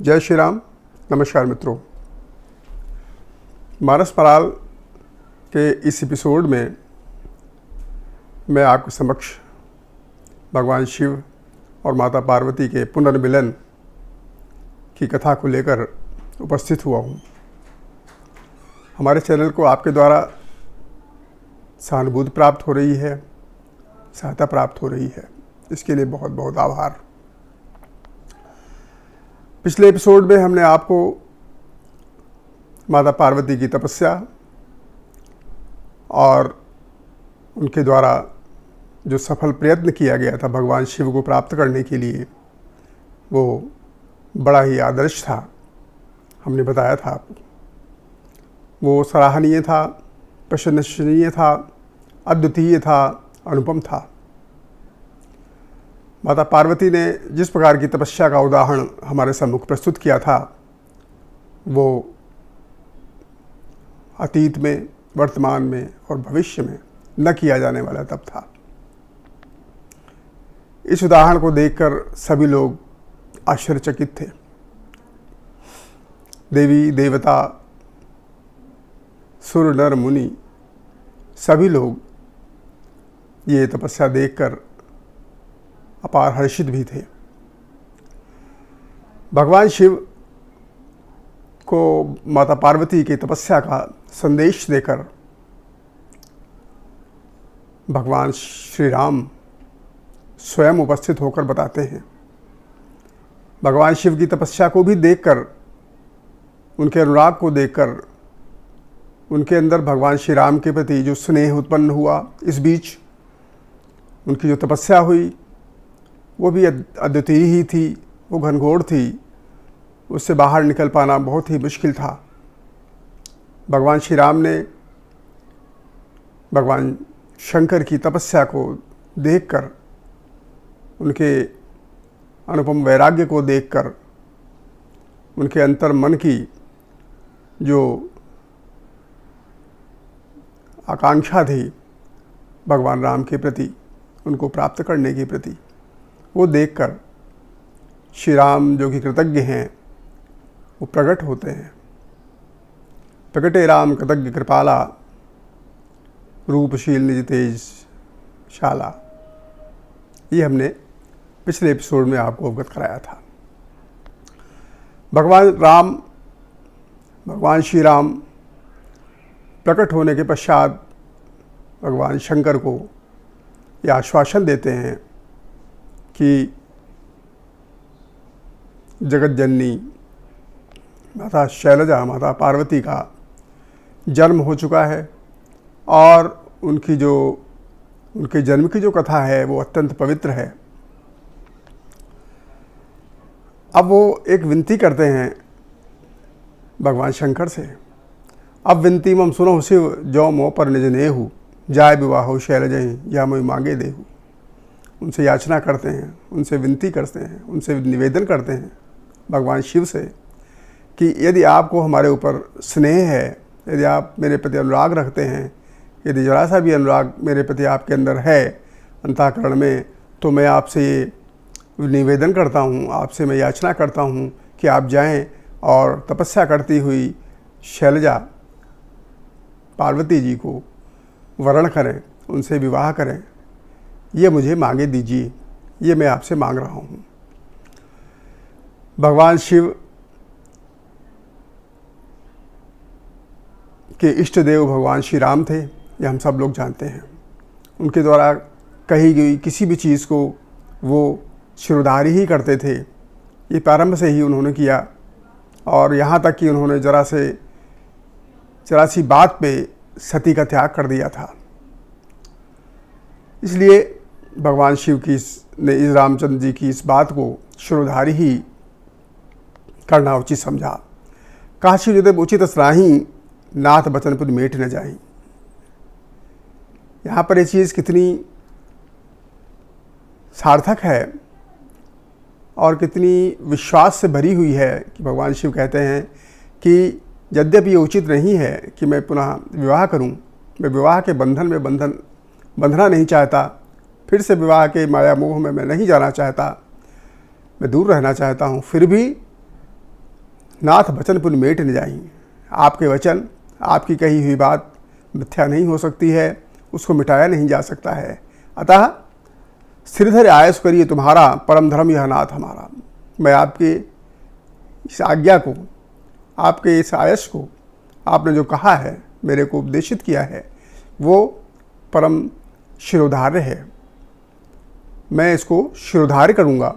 जय श्री राम। नमस्कार मित्रों, मानस मराल के इस एपिसोड में मैं आपके समक्ष भगवान शिव और माता पार्वती के पुनर्मिलन की कथा को लेकर उपस्थित हुआ हूँ। हमारे चैनल को आपके द्वारा सहानुभूति प्राप्त हो रही है, सहायता प्राप्त हो रही है, इसके लिए बहुत बहुत आभार। पिछले एपिसोड में हमने आपको माता पार्वती की तपस्या और उनके द्वारा जो सफल प्रयत्न किया गया था भगवान शिव को प्राप्त करने के लिए, वो बड़ा ही आदर्श था। हमने बताया था आपको, वो सराहनीय था, प्रशंसनीय था, अद्वितीय था, अनुपम था। माता पार्वती ने जिस प्रकार की तपस्या का उदाहरण हमारे सम्मुख प्रस्तुत किया था, वो अतीत में, वर्तमान में और भविष्य में न किया जाने वाला तप था। इस उदाहरण को देखकर सभी लोग आश्चर्यचकित थे। देवी देवता, सुर नर मुनि सभी लोग ये तपस्या देखकर अपार हर्षित भी थे। भगवान शिव को माता पार्वती की तपस्या का संदेश देकर भगवान श्री राम स्वयं उपस्थित होकर बताते हैं। भगवान शिव की तपस्या को भी देखकर, उनके अनुराग को देखकर, उनके अंदर भगवान श्री राम के प्रति जो स्नेह उत्पन्न हुआ, इस बीच उनकी जो तपस्या हुई वो भी अद्वितीय ही थी, वो घनघोर थी, उससे बाहर निकल पाना बहुत ही मुश्किल था। भगवान श्री राम ने भगवान शंकर की तपस्या को देखकर, उनके अनुपम वैराग्य को देखकर, उनके अंतर मन की जो आकांक्षा थी भगवान राम के प्रति, उनको प्राप्त करने के प्रति, वो देखकर श्री राम जो कि कृतज्ञ हैं वो प्रकट होते हैं। प्रकटे राम कृतज्ञ कृपाला, रूपशील निज तेज शाला। ये हमने पिछले एपिसोड में आपको अवगत कराया था। भगवान श्री राम प्रकट होने के पश्चात भगवान शंकर को यह आश्वासन देते हैं कि जगत जननी माता शैलजा, माता पार्वती का जन्म हो चुका है और उनके जन्म की जो कथा है वो अत्यंत पवित्र है। अब वो एक विनती करते हैं भगवान शंकर से। अब विनती मम सुनो शिव, जो मोह पर निज नेहु, जाय विवाहो शैलजहि, या मोहि मांगे देहु। उनसे याचना करते हैं, उनसे विनती करते हैं, उनसे निवेदन करते हैं भगवान शिव से कि यदि आपको हमारे ऊपर स्नेह है, यदि आप मेरे प्रति अनुराग रखते हैं, यदि जरा सा भी अनुराग मेरे प्रति आपके अंदर है अंतःकरण में, तो मैं आपसे ये निवेदन करता हूँ, आपसे मैं याचना करता हूँ कि आप जाएं और तपस्या करती हुई शैलजा पार्वती जी को वरण करें, उनसे विवाह करें। ये मुझे मांगे दीजिए, ये मैं आपसे मांग रहा हूँ। भगवान शिव के इष्ट देव भगवान श्री राम थे, ये हम सब लोग जानते हैं। उनके द्वारा कही गई किसी भी चीज़ को वो शिरोधार्य ही करते थे। ये प्रारंभ से ही उन्होंने किया और यहाँ तक कि उन्होंने जरा सी बात पे सती का त्याग कर दिया था। इसलिए भगवान शिव की ने इस रामचंद्र जी की इस बात को शिरोधार्य ही करना उचित समझा। काशी युदे उचित सराही, नाथ बचन पुर मेट न जाई। यहाँ पर ये चीज़ कितनी सार्थक है और कितनी विश्वास से भरी हुई है कि भगवान शिव कहते हैं कि यद्यपि ये उचित नहीं है कि मैं पुनः विवाह करूं, मैं विवाह के बंधन में बंधना नहीं चाहता, फिर से विवाह के माया मोह में मैं नहीं जाना चाहता, मैं दूर रहना चाहता हूँ, फिर भी नाथ वचन पुन मेट न जाई। आपके वचन, आपकी कही हुई बात मिथ्या नहीं हो सकती है, उसको मिटाया नहीं जा सकता है। अतः श्रीधर आयस करिए तुम्हारा, परम धर्म यह नाथ हमारा। मैं आपके इस आज्ञा को, आपके इस आयस को, आपने जो कहा है, मेरे को उपदेशित किया है, वो परम शिरोधार्य है। मैं इसको शिरोधार्य करूँगा।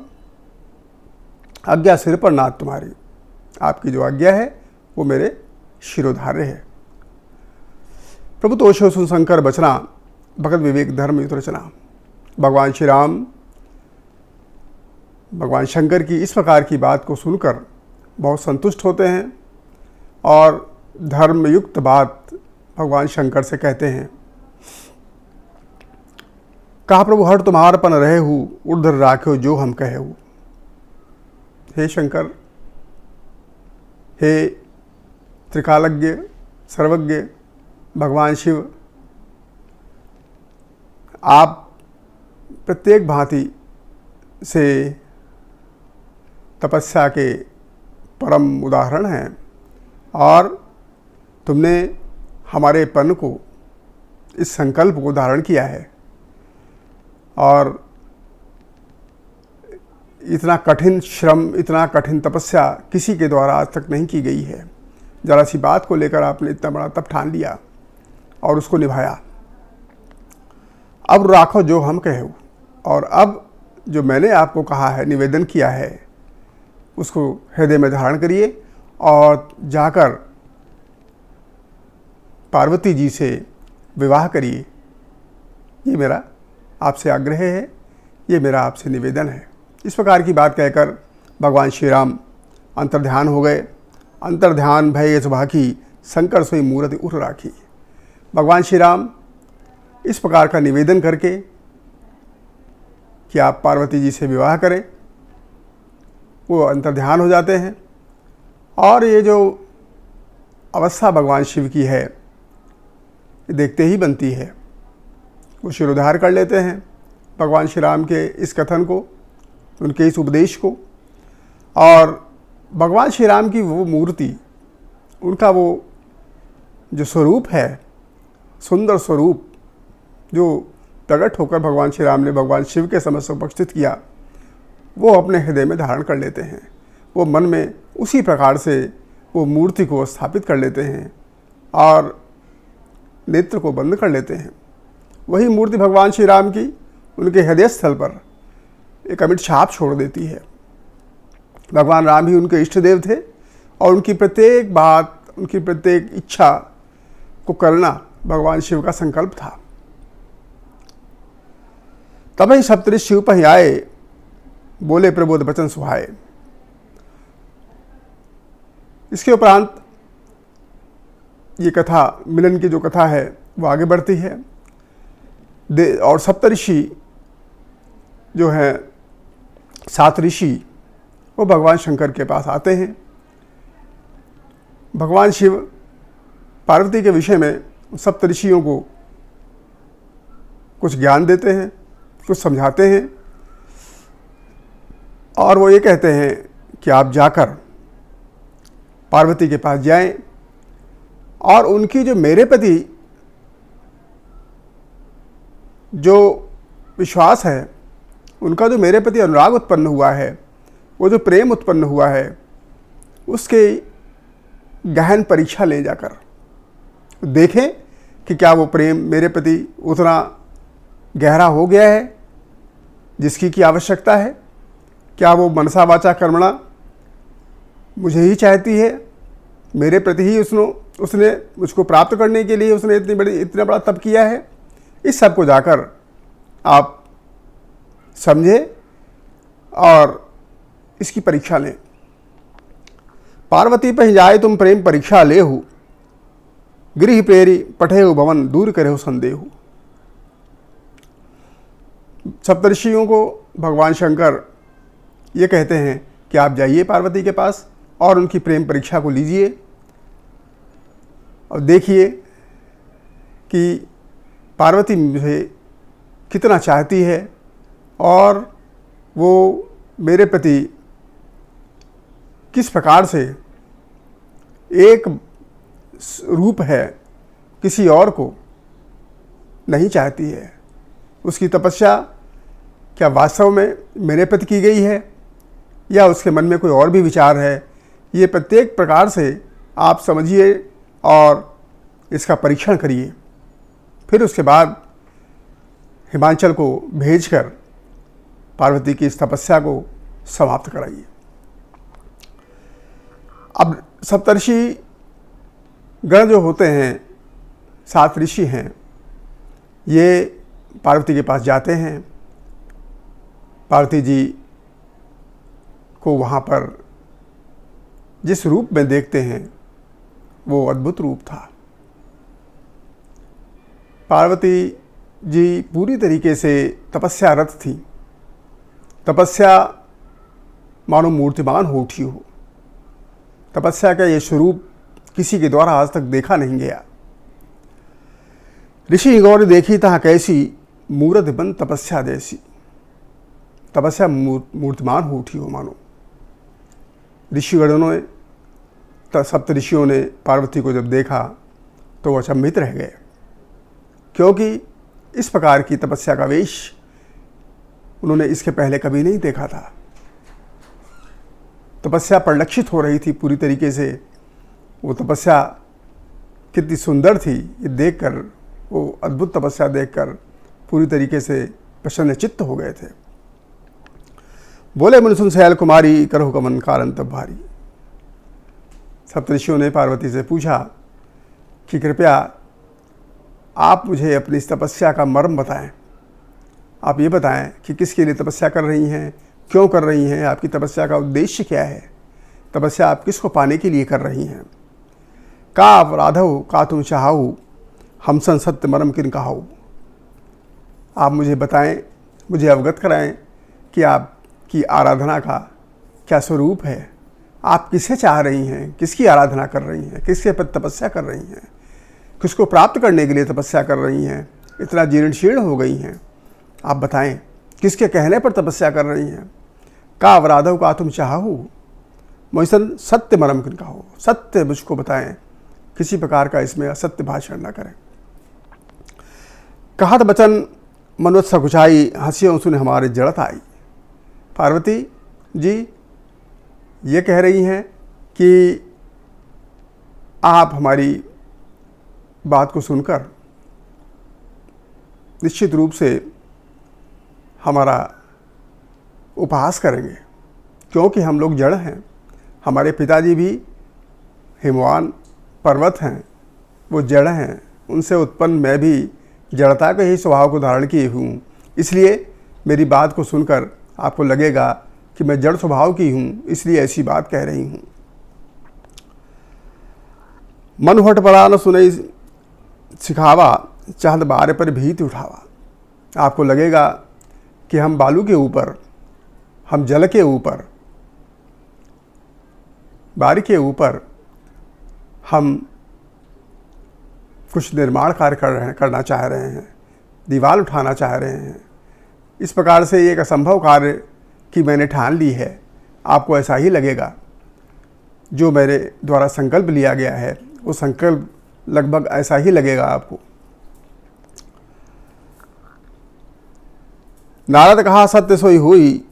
आज्ञा सिर पर नाथ तुम्हारी, आपकी जो आज्ञा है वो मेरे शिरोधार्य है। प्रभु तोषो सुन शंकर बचना, भगत विवेक धर्म युत रचना। भगवान श्री राम भगवान शंकर की इस प्रकार की बात को सुनकर बहुत संतुष्ट होते हैं और धर्मयुक्त बात भगवान शंकर से कहते हैं। कहा प्रभु हर तुम्हार पन रहे हूँ, ऊर्ध्व राख्यो जो हम कहे हूँ। हे शंकर, हे त्रिकालज्ञ सर्वज्ञ भगवान शिव, आप प्रत्येक भांति से तपस्या के परम उदाहरण हैं और तुमने हमारे पन को, इस संकल्प को धारण किया है और इतना कठिन श्रम, इतना कठिन तपस्या किसी के द्वारा आज तक नहीं की गई है। जरा सी बात को लेकर आपने इतना बड़ा तप ठान लिया और उसको निभाया। अब राखो जो हम कहे, और अब जो मैंने आपको कहा है, निवेदन किया है, उसको हृदय में धारण करिए और जाकर पार्वती जी से विवाह करिए। ये मेरा आपसे आग्रह है, ये मेरा आपसे निवेदन है। इस प्रकार की बात कहकर भगवान श्री राम अंतर्ध्यान हो गए। अंतर्ध्यान भय सुभाखी, शंकर सोई मूर्ति उठ राखी। भगवान श्री राम इस प्रकार का निवेदन करके कि आप पार्वती जी से विवाह करें, वो अंतर्ध्यान हो जाते हैं और ये जो अवस्था भगवान शिव की है, ये देखते ही बनती है। वो शिरोधार कर लेते हैं भगवान श्री राम के इस कथन को, उनके इस उपदेश को, और भगवान श्री राम की वो मूर्ति, उनका वो जो स्वरूप है, सुंदर स्वरूप जो प्रकट होकर भगवान श्री राम ने भगवान शिव के समक्ष उपस्थित किया, वो अपने हृदय में धारण कर लेते हैं। वो मन में उसी प्रकार से वो मूर्ति को स्थापित कर लेते हैं और नेत्र को बंद कर लेते हैं। वही मूर्ति भगवान श्री राम की उनके हृदय स्थल पर एक अमिट छाप छोड़ देती है। भगवान राम ही उनके इष्ट देव थे और उनकी प्रत्येक बात, उनकी प्रत्येक इच्छा को करना भगवान शिव का संकल्प था। तभी सप्तऋषि शिव पहि आए, बोले प्रबोध वचन सुहाए। इसके उपरांत ये कथा, मिलन की जो कथा है वो आगे बढ़ती है और सप्तऋषि जो है, 7 ऋषि, वो भगवान शंकर के पास आते हैं। भगवान शिव पार्वती के विषय में सप्तऋषियों को कुछ ज्ञान देते हैं, कुछ समझाते हैं और वो ये कहते हैं कि आप जाकर पार्वती के पास जाएं और उनकी जो मेरे प्रति जो विश्वास है, उनका जो मेरे प्रति अनुराग उत्पन्न हुआ है, वो जो प्रेम उत्पन्न हुआ है, उसके गहन परीक्षा ले जाकर देखें कि क्या वो प्रेम मेरे प्रति उतना गहरा हो गया है जिसकी की आवश्यकता है। क्या वो मनसा वाचा कर्मणा मुझे ही चाहती है, मेरे प्रति ही उसने मुझको प्राप्त करने के लिए उसने इतना बड़ा तप किया है। इस सब को जाकर आप समझें और इसकी परीक्षा लें। पार्वती पहि जाए तुम प्रेम परीक्षा लेहु, गृह प्रेरी पठेहु भवन दूर करेहु संदेहु। सप्तऋषियों को भगवान शंकर ये कहते हैं कि आप जाइए पार्वती के पास और उनकी प्रेम परीक्षा को लीजिए और देखिए कि पार्वती मुझे कितना चाहती है और वो मेरे प्रति किस प्रकार से एक रूप है, किसी और को नहीं चाहती है। उसकी तपस्या क्या वास्तव में मेरे प्रति की गई है या उसके मन में कोई और भी विचार है, ये प्रत्येक प्रकार से आप समझिए और इसका परीक्षण करिए। फिर उसके बाद हिमाचल को भेजकर पार्वती की इस तपस्या को समाप्त कराइए। अब सप्तर्षि गण जो होते हैं, 7 ऋषि हैं, ये पार्वती के पास जाते हैं। पार्वती जी को वहाँ पर जिस रूप में देखते हैं वो अद्भुत रूप था। पार्वती जी पूरी तरीके से तपस्यारत थी। तपस्या मानो मूर्तिमान हो उठी हो। तपस्या का ये स्वरूप किसी के द्वारा आज तक देखा नहीं गया। ऋषि गौर देखी तहाँ कैसी मूर्त बन तपस्या जैसी। तपस्या मूर्तिमान हो उठी हो मानो। ऋषिगणों ने, सप्त ऋषियों ने पार्वती को जब देखा तो वो अचंभित रह गए, क्योंकि इस प्रकार की तपस्या का वेश उन्होंने इसके पहले कभी नहीं देखा था। तपस्या परिलक्षित हो रही थी पूरी तरीके से। वो तपस्या कितनी सुंदर थी ये देखकर, वो अद्भुत तपस्या देखकर पूरी तरीके से प्रसन्नचित्त हो गए थे। बोले मुनि सुन शैल कुमारी, करहु कमन कारण तब भारी। सप्तऋषियों ने पार्वती से पूछा कि कृपया आप मुझे अपनी इस तपस्या का मर्म बताएं। आप ये बताएं कि किसके लिए तपस्या कर रही हैं, क्यों कर रही हैं, आपकी तपस्या का उद्देश्य क्या है, तपस्या आप किसको पाने के लिए कर रही हैं। का अपराधो का तुम चाहु, हम सन सत्य मर्म किन कहाऊ। आप मुझे बताएं, मुझे अवगत कराएं कि आपकी आराधना का क्या स्वरूप है। आप किसे चाह रही हैं, किसकी आराधना कर रही हैं, किसके प्रति तपस्या कर रही हैं, किसको प्राप्त करने के लिए तपस्या कर रही हैं, इतना जीर्ण शीर्ण हो गई हैं। आप बताएं किसके कहने पर तपस्या कर रही हैं। का अवराधव का तुम चाहू, मोहसन सत्य मरम किन कहो। सत्य मुझको बताएं, किसी प्रकार का इसमें असत्य भाषण न करें। कहत बचन मनोज सकुचाई, हंसियों सुन हमारे जड़त आई। पार्वती जी ये कह रही हैं कि आप हमारी बात को सुनकर निश्चित रूप से हमारा उपहास करेंगे, क्योंकि हम लोग जड़ हैं। हमारे पिताजी भी हिमवान पर्वत हैं, वो जड़ हैं। उनसे उत्पन्न मैं भी जड़ता के ही स्वभाव को धारण किए हूँ। इसलिए मेरी बात को सुनकर आपको लगेगा कि मैं जड़ स्वभाव की हूँ, इसलिए ऐसी बात कह रही हूँ। मन हट पड़ा न सुनई सिखावा, चाहत बारे पर भीत उठावा। आपको लगेगा कि हम बालू के ऊपर, हम जल के ऊपर, बारी के ऊपर हम कुछ निर्माण कार्य करना चाह रहे हैं, दीवार उठाना चाह रहे हैं। इस प्रकार से एक असंभव कार्य की मैंने ठान ली है। आपको ऐसा ही लगेगा। जो मेरे द्वारा संकल्प लिया गया है वो संकल्प लगभग ऐसा ही लगेगा आपको। नारद कहा सत्य सोई हुई,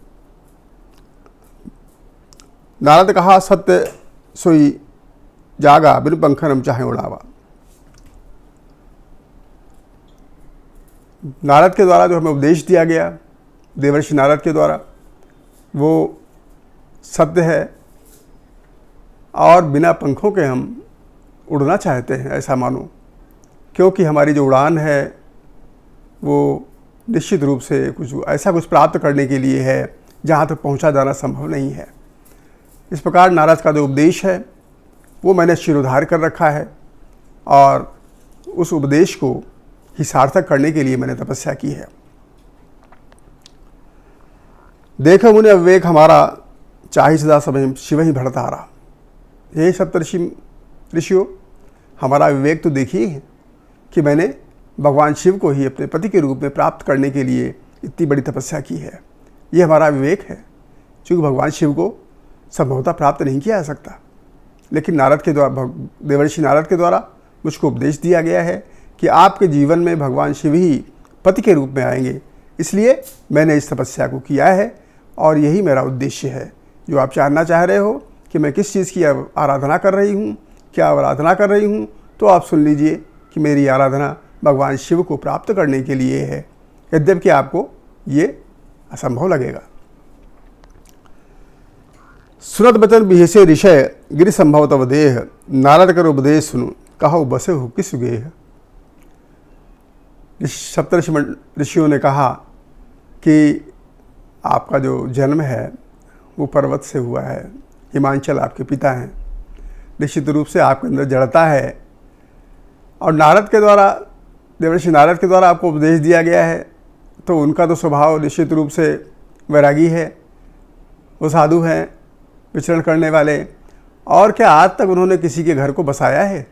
नारद कहा सत्य सोई जागा, बिन पंखनम चाहे उड़ावा। नारद के द्वारा जो हमें उपदेश दिया गया, देवर्षि नारद के द्वारा, वो सत्य है और बिना पंखों के हम उड़ना चाहते हैं, ऐसा मानो। क्योंकि हमारी जो उड़ान है वो निश्चित रूप से कुछ प्राप्त करने के लिए है जहाँ तक पहुँचा जाना संभव नहीं है। इस प्रकार नारद का जो उपदेश है वो मैंने शिरोधार्य कर रखा है और उस उपदेश को ही सार्थक करने के लिए मैंने तपस्या की है। देखो मुने अविवेक हमारा, चाहे सदा समय शिव ही भड़तारा। यही सप्तऋषि ऋषियों, हमारा विवेक तो देखिए कि मैंने भगवान शिव को ही अपने पति के रूप में प्राप्त करने के लिए इतनी बड़ी तपस्या की है। ये हमारा विवेक है। क्योंकि भगवान शिव को संभवतः प्राप्त नहीं किया जा सकता, लेकिन देवर्षि नारद के द्वारा मुझको उपदेश दिया गया है कि आपके जीवन में भगवान शिव ही पति के रूप में आएंगे। इसलिए मैंने इस तपस्या को किया है और यही मेरा उद्देश्य है। जो आप जानना चाह रहे हो कि मैं किस चीज़ की आराधना कर रही हूँ, क्या आराधना कर रही हूँ, तो आप सुन लीजिए कि मेरी आराधना भगवान शिव को प्राप्त करने के लिए है, यद्यपि आपको ये असंभव लगेगा। सुनत बचन बिहेसे ऋषय गिरि संभव तव देह, नारद कर उपदेश सुनु कहो बसे हो किस गेह। सप्तऋषि ऋषियों ने कहा कि आपका जो जन्म है वो पर्वत से हुआ है, हिमांचल आपके पिता हैं, निश्चित रूप से आपके अंदर जड़ता है और नारद के द्वारा, देवर्षि नारद के द्वारा आपको उपदेश दिया गया है, तो उनका तो स्वभाव निश्चित रूप से वैरागी है, वो साधु हैं, विचरण करने वाले। और क्या आज तक उन्होंने किसी के घर को बसाया है?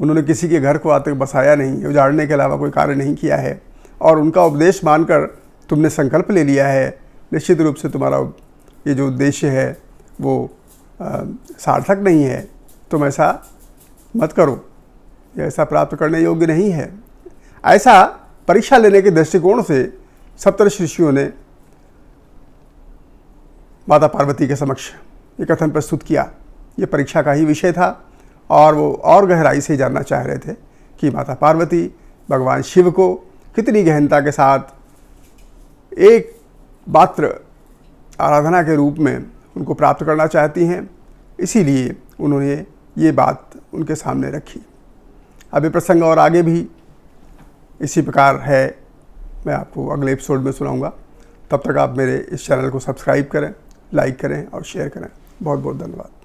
उन्होंने किसी के घर को आज तक बसाया नहीं है, उजाड़ने के अलावा कोई कार्य नहीं किया है। और उनका उपदेश मानकर तुमने संकल्प ले लिया है, निश्चित रूप से तुम्हारा ये जो उद्देश्य है वो सार्थक नहीं है। तुम ऐसा मत करो, ये ऐसा प्राप्त करने योग्य नहीं है। ऐसा परीक्षा लेने के दृष्टिकोण से सप्तऋषि ऋषियों ने माता पार्वती के समक्ष ये कथन प्रस्तुत किया। ये परीक्षा का ही विषय था और वो और गहराई से जानना चाह रहे थे कि माता पार्वती भगवान शिव को कितनी गहनता के साथ एक मात्र आराधना के रूप में उनको प्राप्त करना चाहती हैं। इसीलिए उन्होंने ये बात उनके सामने रखी। अभी प्रसंग और आगे भी इसी प्रकार है, मैं आपको अगले एपिसोड में सुनाऊंगा। तब तक आप मेरे इस चैनल को सब्सक्राइब करें, लाइक करें और शेयर करें। बहुत बहुत धन्यवाद।